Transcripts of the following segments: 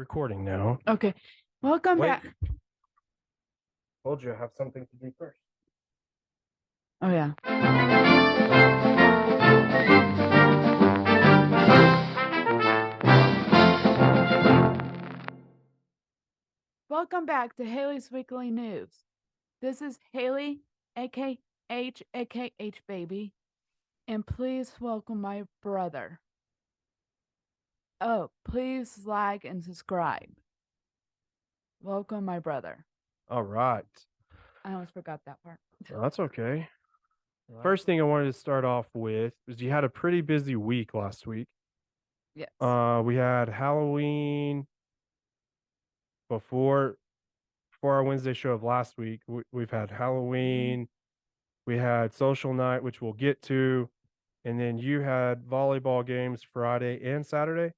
recording now. Okay. Welcome Wait. back. Told you I have something to do first. Oh, yeah. Welcome back to Haley's Weekly News. This is Haley, aka H baby, and please welcome my brother. Oh, please like and subscribe. Welcome my brother. All right. I almost forgot that part. Well, that's okay. First thing I wanted to start off with is you had a pretty busy week last week. Yes. We had Halloween before our Wednesday show of last week. We've had Halloween. We had social night, which we'll get to. And then you had volleyball games Friday and Saturday.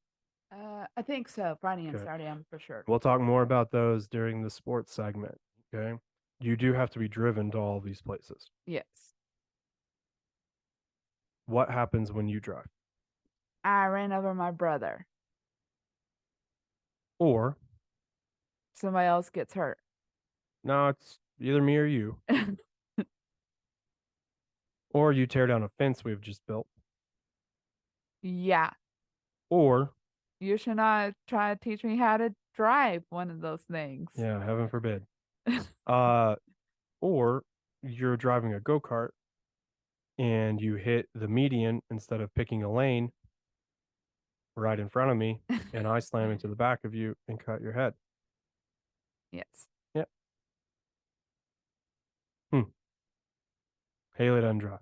I think so. Friday and Okay. Saturday, I'm for sure. We'll talk more about those during the sports segment. Okay. You do have to be driven to all these places. Yes. What happens when you drive? I ran over my brother. Or, Somebody else gets hurt. no, it's either me or you. Or you tear down a fence we've just built. Yeah. Or, You should not try to teach me how to drive one of those things. yeah, heaven forbid. Or you're driving a go-kart and you hit the median instead of picking a lane right in front of me, and I slam into the back of you and cut your head. Yes. Yep. Haley doesn't drive.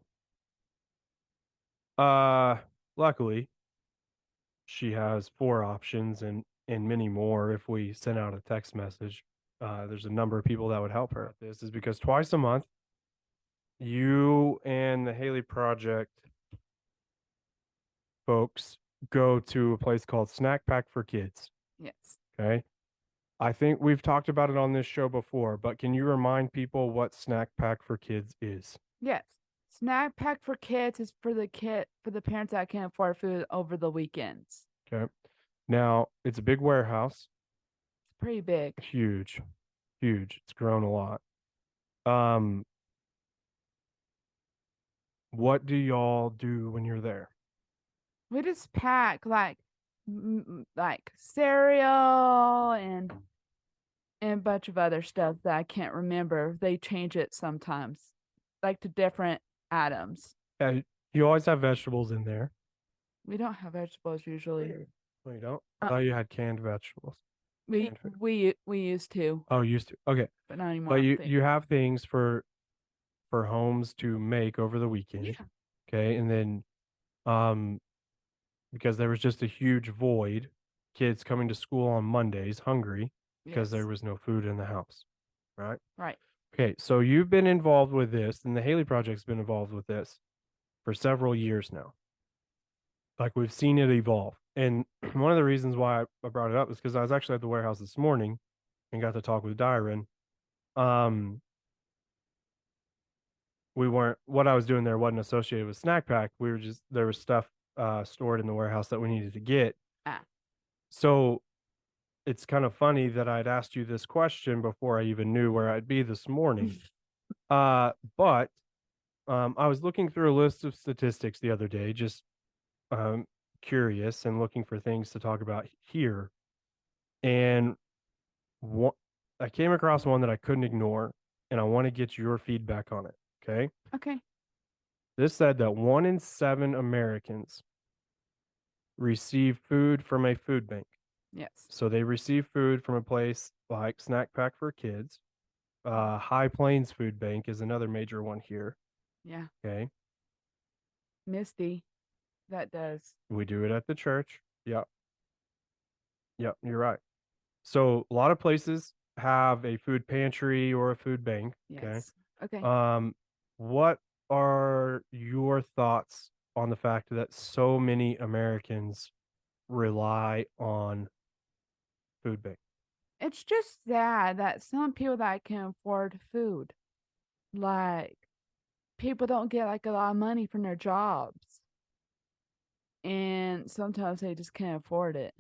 Luckily, she has 4 options and many more if we send out a text message. There's a number of people that would help her. This is because twice a month, you and the Hali Project folks go to a place called Snack Pack for Kids. Yes. Okay. I think we've talked about it on this show before, but can you remind people what Snack Pack for Kids is? Yes. Snack pack for kids is for the parents that can't afford food over the weekends. Okay. Now, it's a big warehouse. It's pretty big. Huge. It's grown a lot. What do y'all do when you're there? We just pack like cereal and a bunch of other stuff that I can't remember. They change it sometimes, like to different items. Yeah, you always have vegetables in there. We don't have vegetables usually. No, you don't? I thought you had canned vegetables. We used to, Oh, used to. Okay. but not anymore. But I don't you think. you have things for homes to make over the weekend. Yeah. Okay. And then because there was just a huge void, kids coming to school on Mondays hungry because there was no food in the house. Right? Right. Okay, so you've been involved with this, and the Hali Project's been involved with this for several years now. Like we've seen it evolve. And one of the reasons why I brought it up is because I was actually at the warehouse this morning and got to talk with Dyron. What I was doing there wasn't associated with Snack Pack. There was stuff stored in the warehouse that we needed to get. So it's kind of funny that I'd asked you this question before I even knew where I'd be this morning. But I was looking through a list of statistics the other day, just curious and looking for things to talk about here. And I came across one that I couldn't ignore, and I want to get your feedback on it. Okay. Okay. This said that 1 in 7 Americans receive food from a food bank. Yes. So they receive food from a place like Snack Pack for Kids. High Plains Food Bank is another major one here. Yeah. Okay. Misty, that does. We do it at the church. Yep. Yep, you're right. So a lot of places have a food pantry or a food bank. Yes. Okay. What are your thoughts on the fact that so many Americans rely on food bank? It's just sad that some people that can afford food, like people don't get like a lot of money from their jobs, and sometimes they just can't afford it.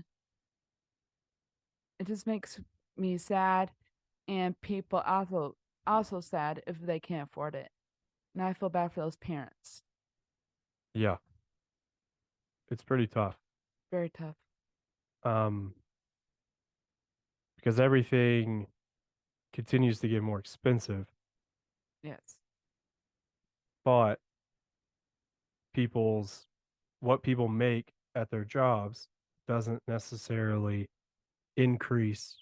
It just makes me sad, and people also sad if they can't afford it. And I feel bad for those parents. Yeah, it's pretty tough. Very tough. Um, because everything continues to get more expensive, Yes. but people's what people make at their jobs doesn't necessarily increase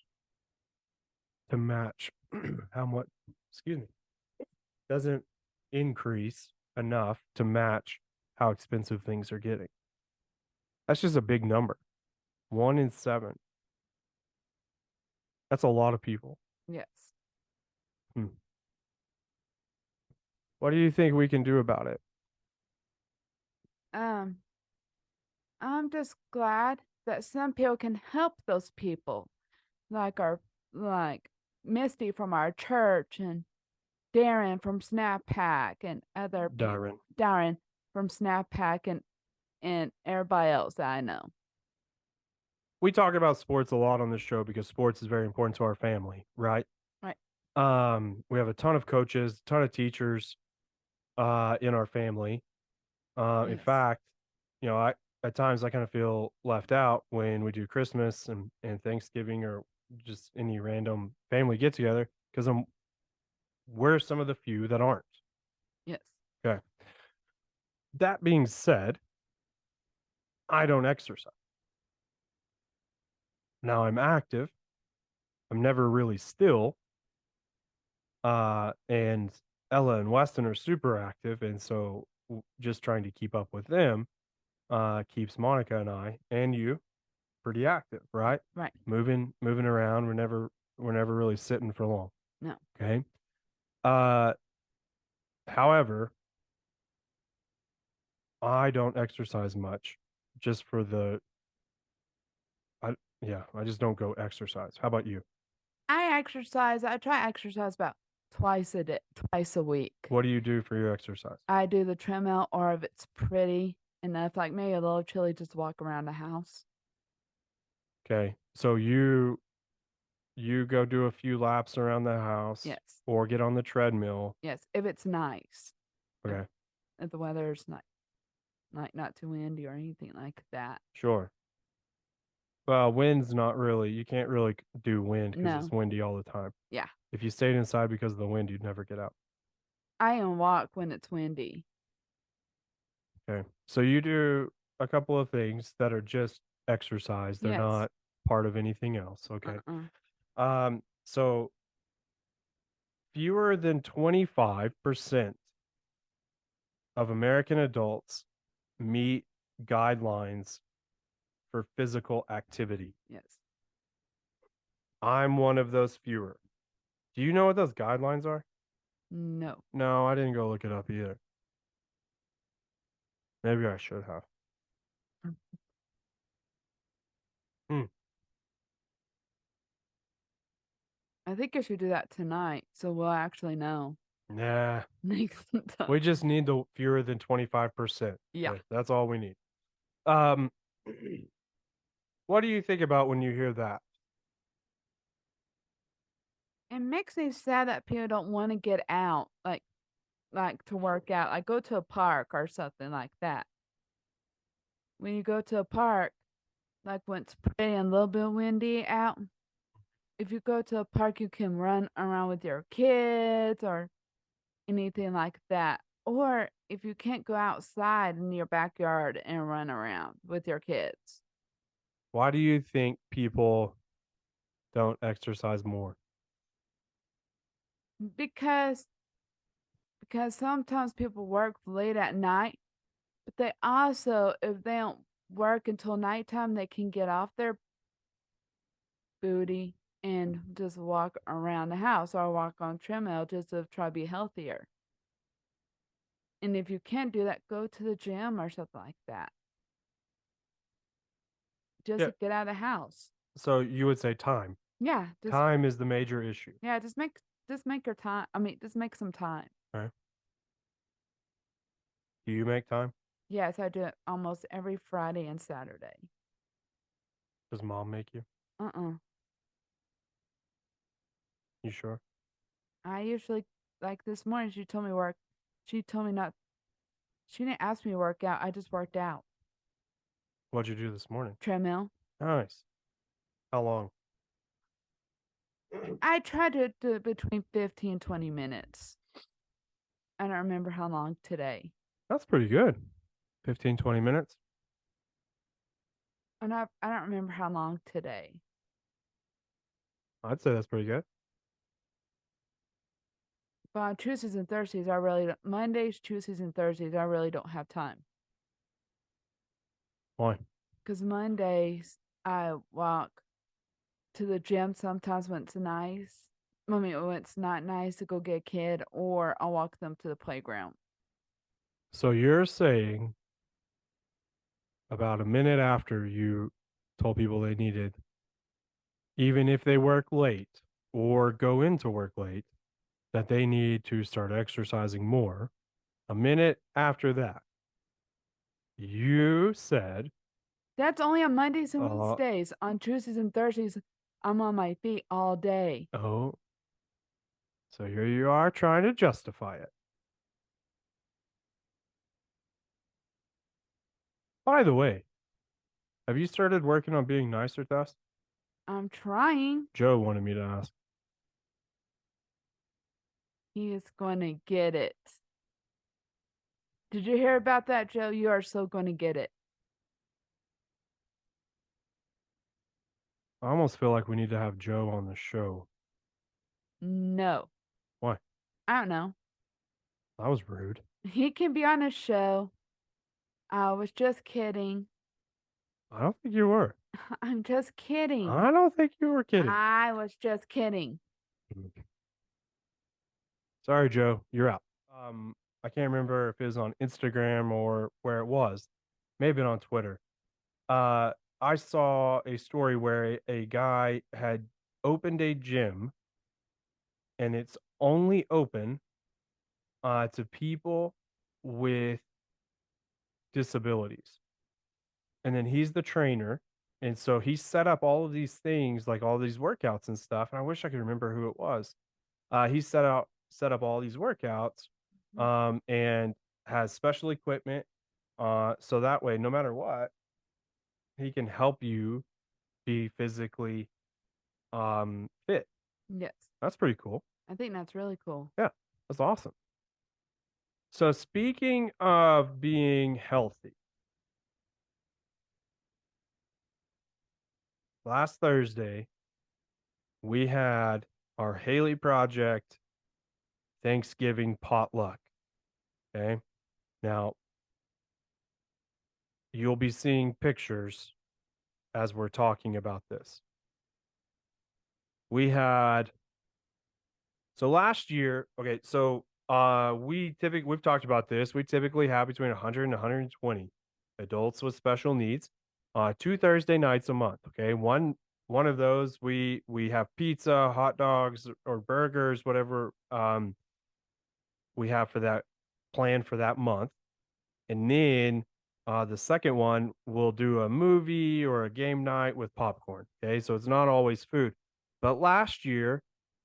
to match how much, excuse me, doesn't increase enough to match how expensive things are getting. That's just a big number. 1 in 7. That's a lot of people. Yes. Hmm. What do you think we can do about it? Um, I'm just glad that some people can help those people, like like Misty from our church and Darren from Snap Pack and other people. Darren. Darren from Snap Pack and everybody else that I know. We talk about sports a lot on this show because sports is very important to our family, right? Right. We have a ton of coaches, a ton of teachers in our family. In Yes. fact, I at times I kind of feel left out when we do Christmas and Thanksgiving or just any random family get together because we're some of the few that aren't. Yes. Okay. That being said, I don't exercise. Now I'm active. I'm never really still. And Ella and Weston are super active, and so just trying to keep up with them keeps Monica and I and you pretty active, right? Right. Moving around. We're never really sitting for long. No. Okay. Uh, however, I don't exercise much, just for the I yeah, I just don't go exercise. How about you? I exercise. I try exercise about twice a week. What do you do for your exercise? I do the treadmill, or if it's pretty enough, like maybe a little chilly, just walk around the house. Okay. So you go do a few laps around the house Yes. or get on the treadmill. Yes. If it's nice. If, Okay. if the weather's not too windy or anything like that. Sure. Well, wind's not really. You can't really do wind because it's No. windy all the time. Yeah. If you stayed inside because of the wind, you'd never get out. I can walk when it's windy. Okay. So you do a couple of things that are just exercise. They're Yes. not part of anything else. Okay. Uh-uh. So fewer than 25% of American adults meet guidelines for physical activity. Yes. I'm one of those fewer. Do you know what those guidelines are? No. No, I didn't go look it up either. Maybe I should have. Hmm. I think I should do that tonight so we'll actually know Nah, next time. we just need the fewer than 25%. Yeah. Okay, that's all we need. Um, what do you think about when you hear that? It makes me sad that people don't want to get out, like to work out, like go to a park or something like that. When you go to a park, like when it's pretty and a little bit windy out, if you go to a park, you can run around with your kids or anything like that. Or if you can't go outside in your backyard and run around with your kids. Why do you think people don't exercise more? Because sometimes people work late at night, but they also, if they don't work until nighttime, they can get off their booty and just walk around the house or walk on treadmill just to try to be healthier. And if you can't do that, go to the gym or something like that. Just Yeah. to get out of the house. So you would say time. Yeah, Time is the major issue. just make your time. I mean, just make some time. Right? Do you make time? Yes, I do it almost every Friday and Saturday. Does mom make you? Uh-uh. You sure? I usually like this morning she told me work. She told me not. She didn't ask me to work out. I just worked out. What'd you do this morning? Treadmill. Nice. How long? I tried to do it between 15 and 20 minutes. I don't remember how long today. That's pretty good. 15, 20 minutes. And I don't remember how long today. I'd say that's pretty good. But on Tuesdays and Thursdays, I really don't, Mondays, Tuesdays, and Thursdays, I really don't have time. Why? Because Mondays, I walk to the gym sometimes when it's nice. I mean, when it's not nice to go get a kid, or I'll walk them to the playground. So you're saying about a minute after you told people they needed, even if they work late or go into work late, that they need to start exercising more. A minute after that, you said, That's only on Mondays and uh, Wednesdays. On Tuesdays and Thursdays, I'm on my feet all day. oh, so here you are trying to justify it. By the way, have you started working on being nicer to us? I'm trying. Joe wanted me to ask. He is going to get it. Did you hear about that, Joe? You are so going to get it. I almost feel like we need to have Joe on the show. No. Why? I don't know. That was rude. He can be on a show. I was just kidding. I don't think you were. I'm just kidding. I don't think you were kidding. I was just kidding. Sorry, Joe. You're out. I can't remember if it was on Instagram or where it was. Maybe on Twitter. Uh, I saw a story where a guy had opened a gym and it's only open to people with disabilities. And then he's the trainer. And so he set up all of these things, like all these workouts and stuff. And I wish I could remember who it was. He set up all these workouts and has special equipment. So that way, no matter what, he can help you be physically fit. Yes. That's pretty cool. I think that's really cool. Yeah, that's awesome. So speaking of being healthy, last Thursday we had our Haley Project Thanksgiving Potluck. Okay. Now you'll be seeing pictures as we're talking about this. We had so last year, okay, so we've talked about this. We typically have between 100 and 120 adults with special needs. 2 Thursday nights a month, okay? One of those we have pizza, hot dogs or burgers, whatever we have for that plan for that month. And then the second one we'll do a movie or a game night with popcorn. Okay, so it's not always food. But last year,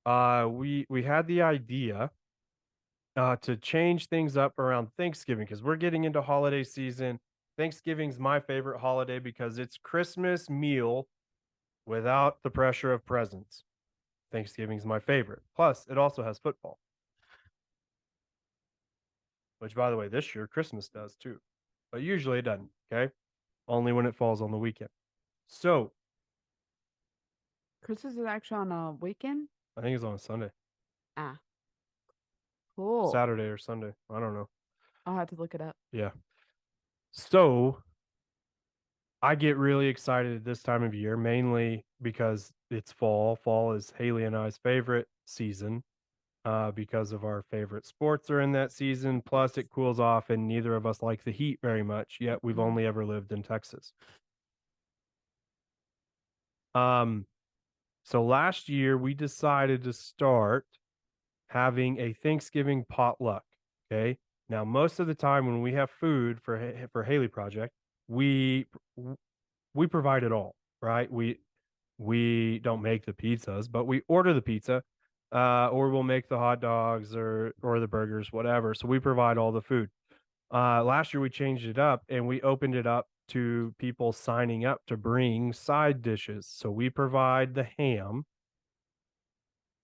we had the idea to change things up around Thanksgiving because we're getting into holiday season. Thanksgiving's my favorite holiday because it's Christmas meal without the pressure of presents. Thanksgiving's my favorite. Plus, it also has football, which, by the way, this year Christmas does too, but usually it doesn't. Okay, only when it falls on the weekend. So Christmas is actually on a weekend? I think it's on a Sunday, Ah, cool. Saturday or Sunday. I don't know. I'll have to look it up. Yeah. So I get really excited at this time of year, mainly because it's fall. Fall is Haley and I's favorite season because of our favorite sports are in that season. Plus, it cools off, and neither of us like the heat very much. Yet we've only ever lived in Texas. So last year we decided to start having a Thanksgiving potluck. Okay. Now, most of the time when we have food for Haley Project, we we provide it all, right? We don't make the pizzas, but we order the pizza. or we'll make the hot dogs or the burgers, whatever. So we provide all the food. Last year we changed it up and we opened it up to people signing up to bring side dishes. So we provide the ham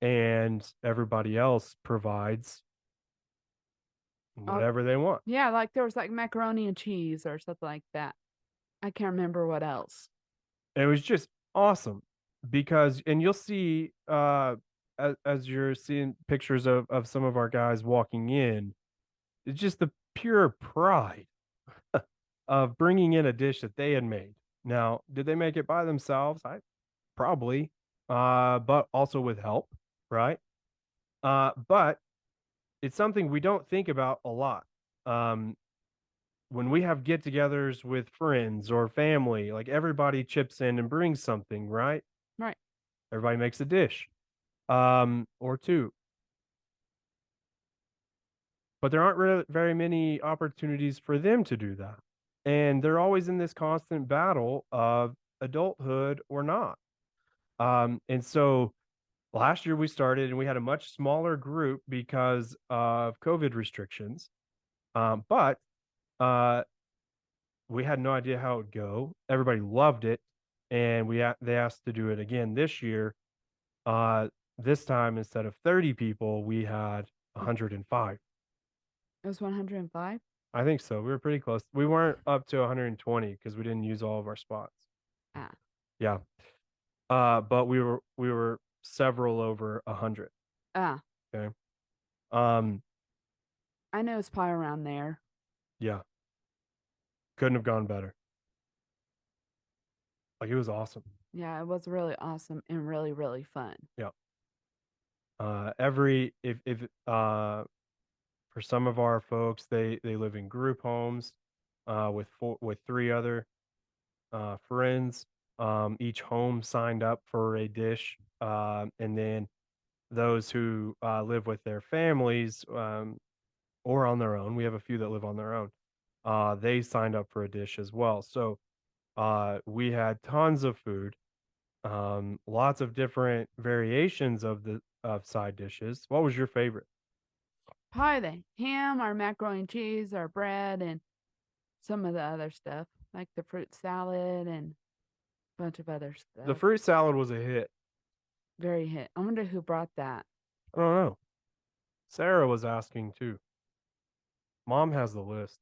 and everybody else provides Uh, whatever they want. yeah, like there was like macaroni and cheese or something like that. I can't remember what else. And it was just awesome because, and you'll see, as you're seeing pictures of some of our guys walking in, it's just the pure pride of bringing in a dish that they had made. Now, did they make it by themselves? I probably, but also with help, right? But it's something we don't think about a lot. Um, when we have get-togethers with friends or family, like everybody chips in and brings something, right? Right. Everybody makes a dish, or two, but there aren't really very many opportunities for them to do that. And they're always in this constant battle of adulthood or not. And so last year we started and we had a much smaller group because of COVID restrictions. But uh, we had no idea how it would go. Everybody loved it, and they asked to do it again this year. Uh, this time instead of 30 people, we had 105. It was 105? I think so. We were pretty close. We weren't up to 120 because we didn't use all of our spots. Ah. Yeah. But we were several over 100. Ah. Okay. Um, I know it's probably around there. yeah. Couldn't have gone better. Like it was awesome. Yeah, it was really awesome and really, really fun. Yeah. Every if for some of our folks, they live in group homes, with three other friends. Each home signed up for a dish, and then those who live with their families, or on their own. We have a few that live on their own. They signed up for a dish as well. So we had tons of food, lots of different variations of side dishes. What was your favorite? Probably the ham, our macaroni and cheese, our bread, and some of the other stuff, like the fruit salad and a bunch of other The stuff. fruit salad was a hit. Very hit. I wonder who brought that. I don't know. Sarah was asking too. Mom has the list.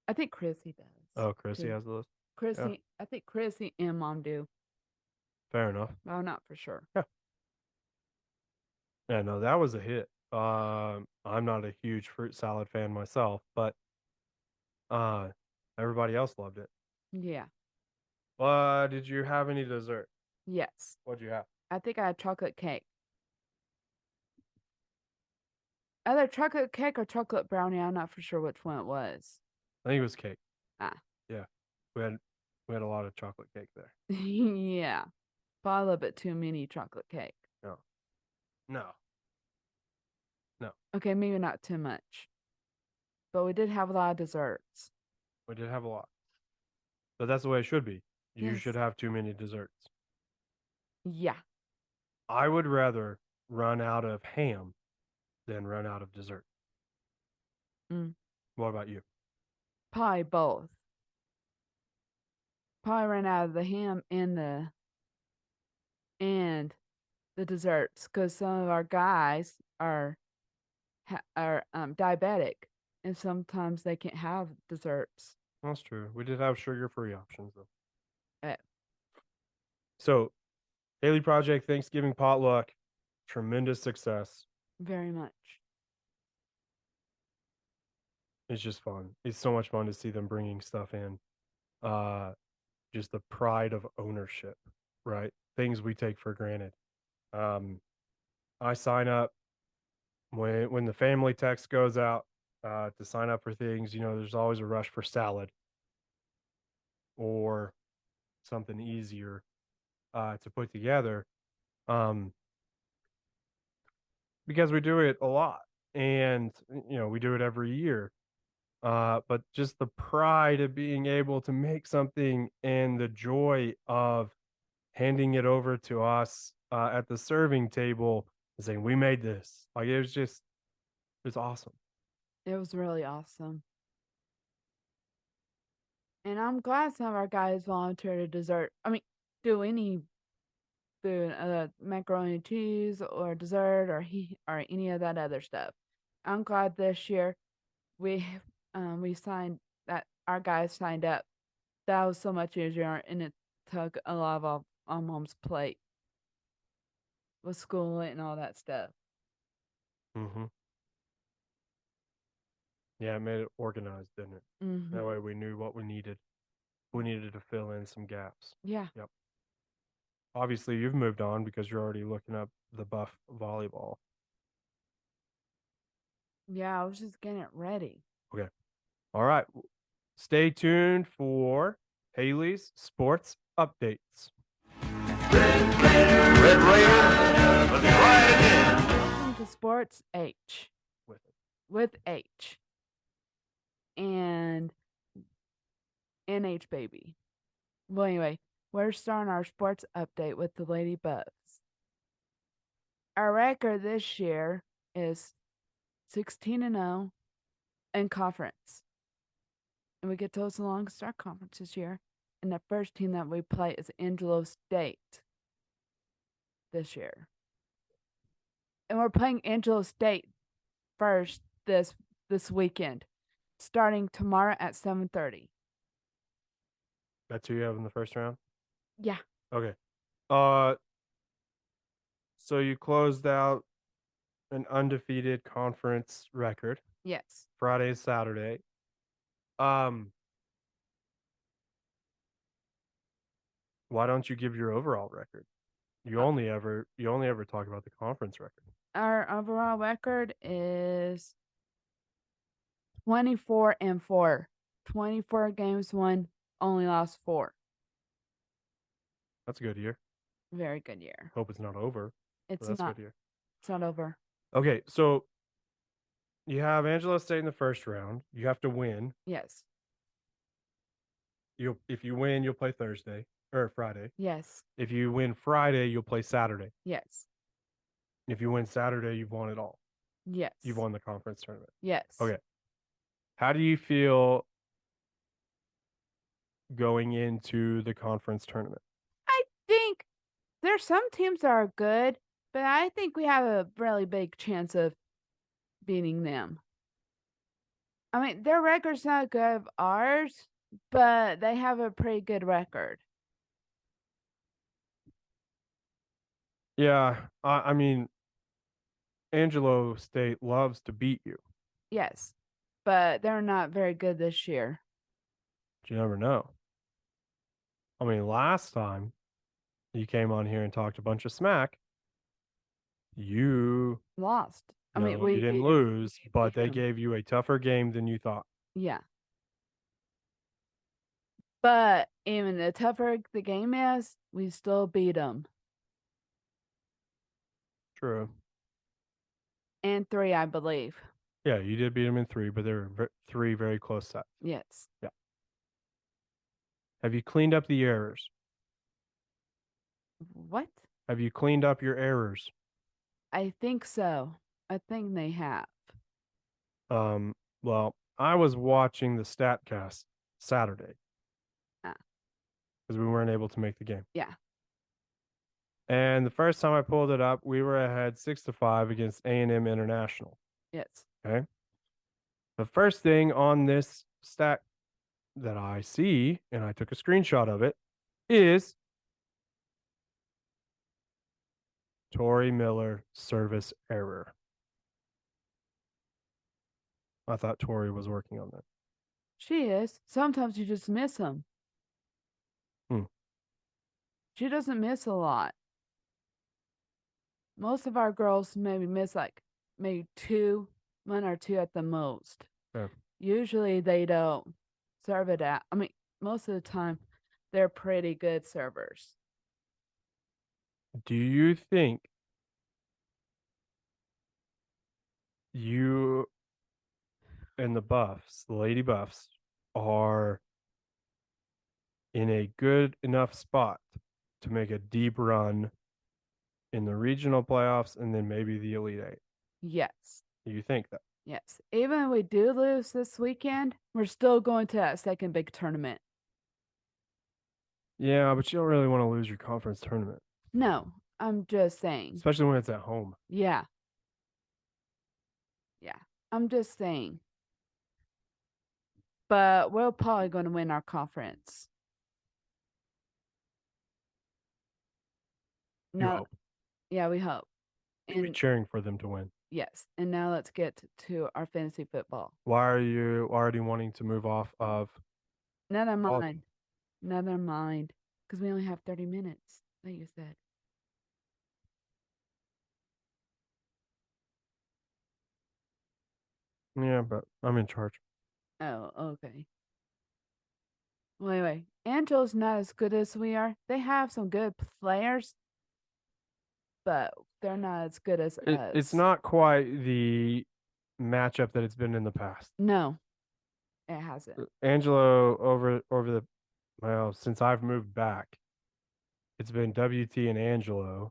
I think Chrissy does Oh, Chrissy too. has the list. Yeah, Chrissy, I think Chrissy and Mom do. fair enough. Well, not for sure. Yeah, yeah. No, that was a hit. I'm not a huge fruit salad fan myself, but uh, everybody else loved it. Yeah. Did you have any dessert? Yes. What'd you have? I think I had chocolate cake. Either chocolate cake or chocolate brownie. I'm not for sure which one it was. I think it was cake. Ah. Yeah, we had we had a lot of chocolate cake there. Yeah. Probably a little bit too many chocolate cake. No, no, no. Okay, maybe not too much. But we did have a lot of desserts. We did have a lot, but that's the way it should be. You should Yes. have too many desserts. Yeah. I would rather run out of ham than run out of dessert. Mm. What about you? Probably both. Probably ran out of the ham and the desserts because some of our guys are diabetic and sometimes they can't have desserts. That's true. We did have sugar-free options though. Uh, So, Haley Project Thanksgiving Potluck, tremendous success. very much. It's just fun. It's so much fun to see them bringing stuff in. Uh, just the pride of ownership, right? Things we take for granted. Um, I sign up when the family text goes out to sign up for things. There's always a rush for salad or something easier to put together. Um, because we do it a lot and we do it every year. But just the pride of being able to make something and the joy of handing it over to us at the serving table saying, "We made this." Like it's awesome. It was really awesome. And I'm glad some of our guys volunteered to dessert. I mean, do any food, macaroni and cheese or dessert or any of that other stuff. I'm glad this year we we signed that our guys signed up. That was so much easier, and it took a lot of off on mom's plate with school and all that stuff. Mm-hmm. Yeah, it made it organized, didn't it? That way Mhm. we knew what we needed. We needed to fill in some gaps. Yeah. Yep. Obviously, you've moved on because you're already looking up the Buff Volleyball. Yeah, I was just getting it ready. Okay. All right. Stay tuned for Haley's sports updates. Red Raider, let's try it again. Welcome to Sports H With it. with H and NH baby. Well, anyway, we're starting our sports update with the Lady Buffs. Our record this year is 16-0 in conference. And we get to host the longest star conference this year. And the first team that we play is Angelo State this year. And we're playing Angelo State first this weekend, starting tomorrow at 7:30. That's who you have in the first round? Yeah. Okay. Uh so you closed out an undefeated conference record Yes. Friday, Saturday. Um why don't you give your overall record? You only ever talk about the conference record. Our overall record is 24-4. 24 games won, only lost 4. That's a good year. Very good year. Hope it's not over. But It's that's a not. good year. It's not over. Okay, so you have Angelo State in the first round. You have to win. Yes. If you win, you'll play Thursday or Friday. Yes. If you win Friday, you'll play Saturday. Yes. If you win Saturday, you've won it all. Yes. You've won the conference tournament. Yes. Okay. How do you feel going into the conference tournament? I think there's some teams that are good, but I think we have a really big chance of beating them. I mean, their record's not good of ours, but they have a pretty good record. Yeah, I mean, Angelo State loves to beat you. Yes. But they're not very good this year. But you never know. I mean, last time you came on here and talked a bunch of smack, you Lost. I mean, no, you didn't lose, but they them. gave you a tougher game than you thought. Yeah. But even the tougher the game is, we still beat them. True. And 3, I believe. Yeah, you did beat them in 3, but there were 3 very close sets. Yes. Yeah. Have you cleaned up the errors? What? Have you cleaned up your errors? I think so. I think they have. Well, I was watching the Statcast Saturday Ah. because we weren't able to make the game. Yeah. And the first time I pulled it up, we were ahead 6-5 against A&M International. Yes. Okay. The first thing on this stat that I see, and I took a screenshot of it, is Tori Miller service error. I thought Tori was working on that. She is. Sometimes you just miss them. Hmm. She doesn't miss a lot. Most of our girls maybe miss like maybe 1 or 2 at the most. Yeah. Usually they don't serve it out. I mean, most of the time they're pretty good servers. Do you think you and the Buffs, the Lady Buffs, are in a good enough spot to make a deep run in the regional playoffs, and then maybe the Elite Eight. Yes. You think that? Yes. Even if we do lose this weekend, we're still going to that second big tournament. Yeah, but you don't really want to lose your conference tournament, No, I'm just saying. especially when it's at home. Yeah. Yeah. I'm just saying. But we're probably going to win our conference. You Now, hope. yeah, we hope. You'll be And cheering for them to win. yes. And now let's get to our fantasy football. Why are you already wanting to move off of? Never mind. Never mind. Because we only have 30 minutes, like you said. Yeah, but I'm in charge. Oh, okay. Well, anyway, Angel's not as good as we are. They have some good players, but they're not as good as us. It's not quite the matchup that it's been in the past. No, it hasn't. Angelo since I've moved back, it's been WT and Angelo,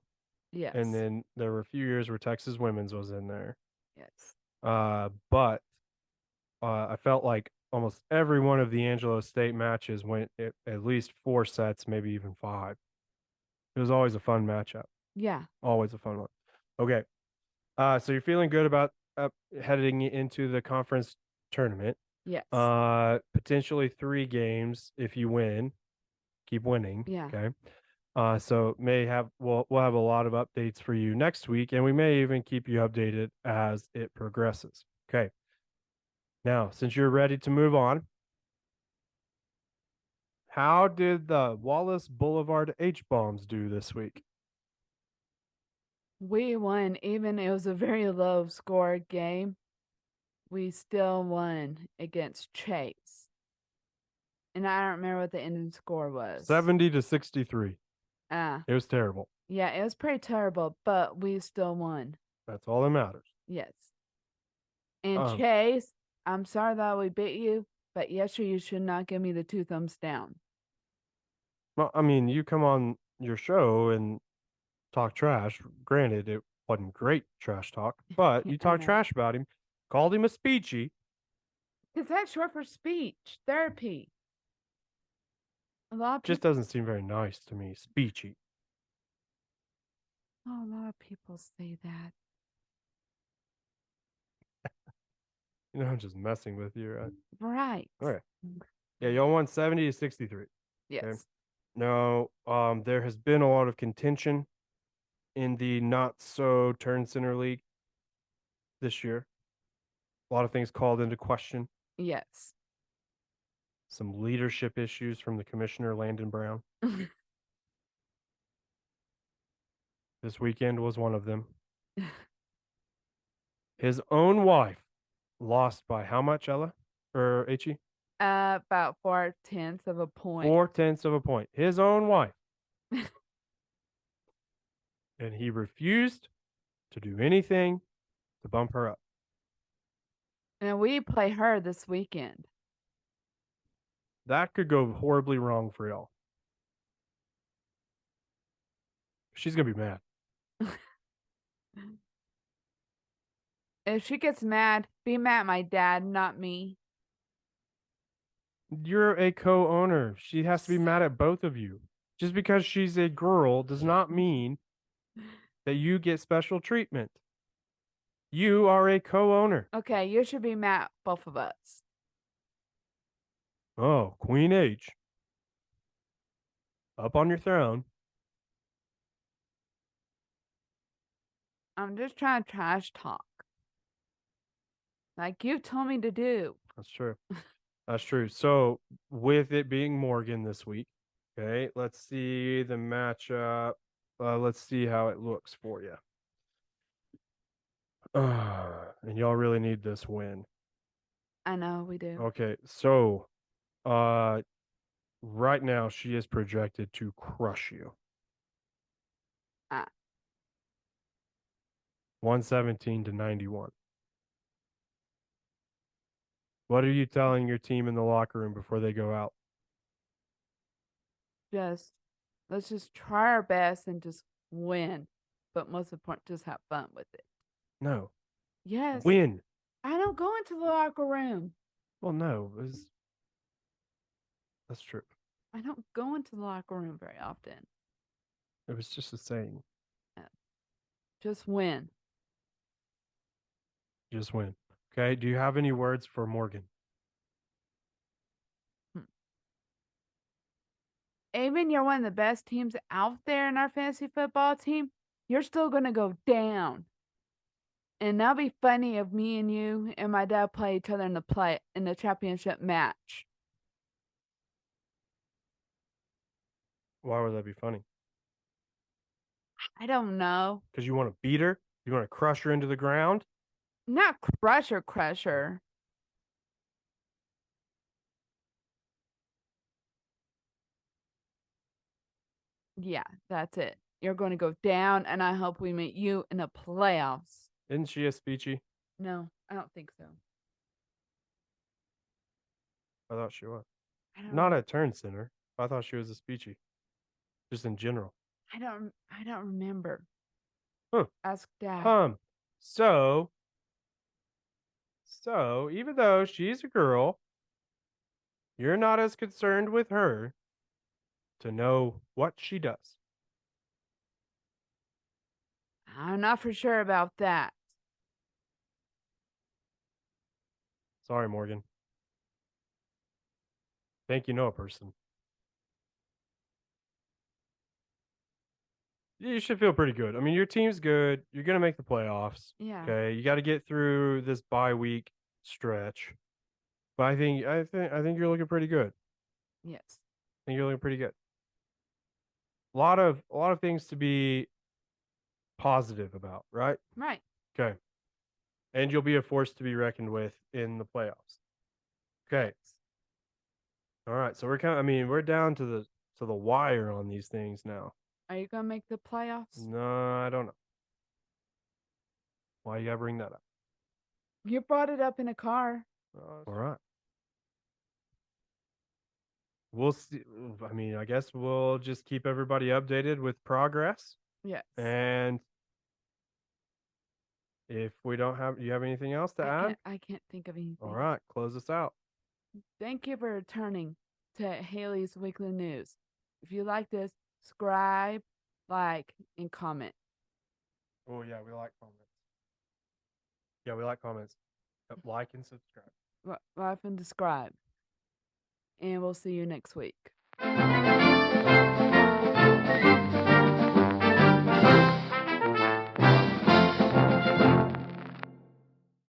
Yes. and then there were a few years where Texas Women's was in there. Yes. But I felt like almost every one of the Angelo State matches went at least 4 sets, maybe even 5. It was always a fun matchup. Yeah. Always a fun one. Okay. So you're feeling good about heading into the conference tournament. Yes. Potentially 3 games if you win. Keep winning. Yeah. Okay. So we'll have a lot of updates for you next week, and we may even keep you updated as it progresses. Okay. Now, since you're ready to move on, how did the Wallace Boulevard H-bombs do this week? We won, even it was a very low score game. We still won against Chase. And I don't remember what the ending score was. 70-63. It was terrible. Yeah, it was pretty terrible, but we still won. That's all that matters. Yes. And Chase, I'm sorry that we beat you, but yesterday you should not give me the 2 thumbs down. Well, I mean, you come on your show and talk trash. Granted, it wasn't great trash talk, but you talk trash about him, called him a speechy. Because that's short for speech therapy. A lot of just doesn't seem very nice to me. Speechy. Oh, a lot of people say that. You know, I'm just messing with you, right? Right. All right. Yeah, y'all won 70-63. Yes. Okay? Now, there has been a lot of contention in the not so turn center league this year. A lot of things called into question. Yes. Some leadership issues from the commissioner, Landon Brown. This weekend was one of them. His own wife lost by how much, Ella? Or H-E? About 4/10 of a point. 4/10 of a point. His own wife. And he refused to do anything to bump her up. And we play her this weekend. That could go horribly wrong for y'all. She's going to be mad. If she gets mad, be mad at my dad, not me. You're a co-owner. She has to be mad at both of you. Just because she's a girl does not mean that you get special treatment. You are a co-owner. Okay, you should be mad at both of us. Oh, Queen H. Up on your throne. I'm just trying to trash talk. Like you told me to do. That's true. That's true. So, with it being Morgan this week, okay, let's see the matchup. Let's see how it looks for you. And y'all really need this win. I know we do. Okay, so right now she is projected to crush you. 117-91. What are you telling your team in the locker room before they go out? Let's just try our best and just win. but most important, just have fun with it. No. Yes. Win. I don't go into the locker room. Well, no. That's true. I don't go into the locker room very often. It was just a saying. Just win. Just win. Okay. Do you have any words for Morgan? Even you're one of the best teams out there in our fantasy football team, you're still going to go down. And that'll be funny if me and you and my dad play each other in the championship match. Why would that be funny? I don't know. Because you want to beat her? You want to crush her into the ground? Not crusher. Yeah, that's it. You're going to go down, and I hope we meet you in the playoffs. Isn't she a speechy? No, I don't think so. I thought she was. I Not at Turn Center. I thought she was a speechy. Just in general. I don't remember. Huh. Ask Dad. So even though she's a girl, you're not as concerned with her to know what she does. I'm not for sure about that. Sorry, Morgan. Think you know a person. You should feel pretty good. I mean, your team's good. You're gonna make the playoffs. Yeah. Okay. You got to get through this bye week stretch. But I think you're looking pretty good. Yes. I think you're looking pretty good. A lot of things to be positive about, right? Right. Okay. And you'll be a force to be reckoned with in the playoffs. Okay. All right. So we're down to the wire on these things now. Are you gonna make the playoffs? No, I don't know. Why you gotta bring that up? You brought it up in a car. All right. We'll see. I mean, I guess we'll just keep everybody updated with progress. Yes. And if we don't have, you have anything else to add? I can't think of anything. All right, close us out. Thank you for returning to Haley's Weekly News. If you like this, subscribe, like, and comment. Oh yeah, we like comments. Yeah, we like comments. Like and subscribe. Like and subscribe. And we'll see you next week.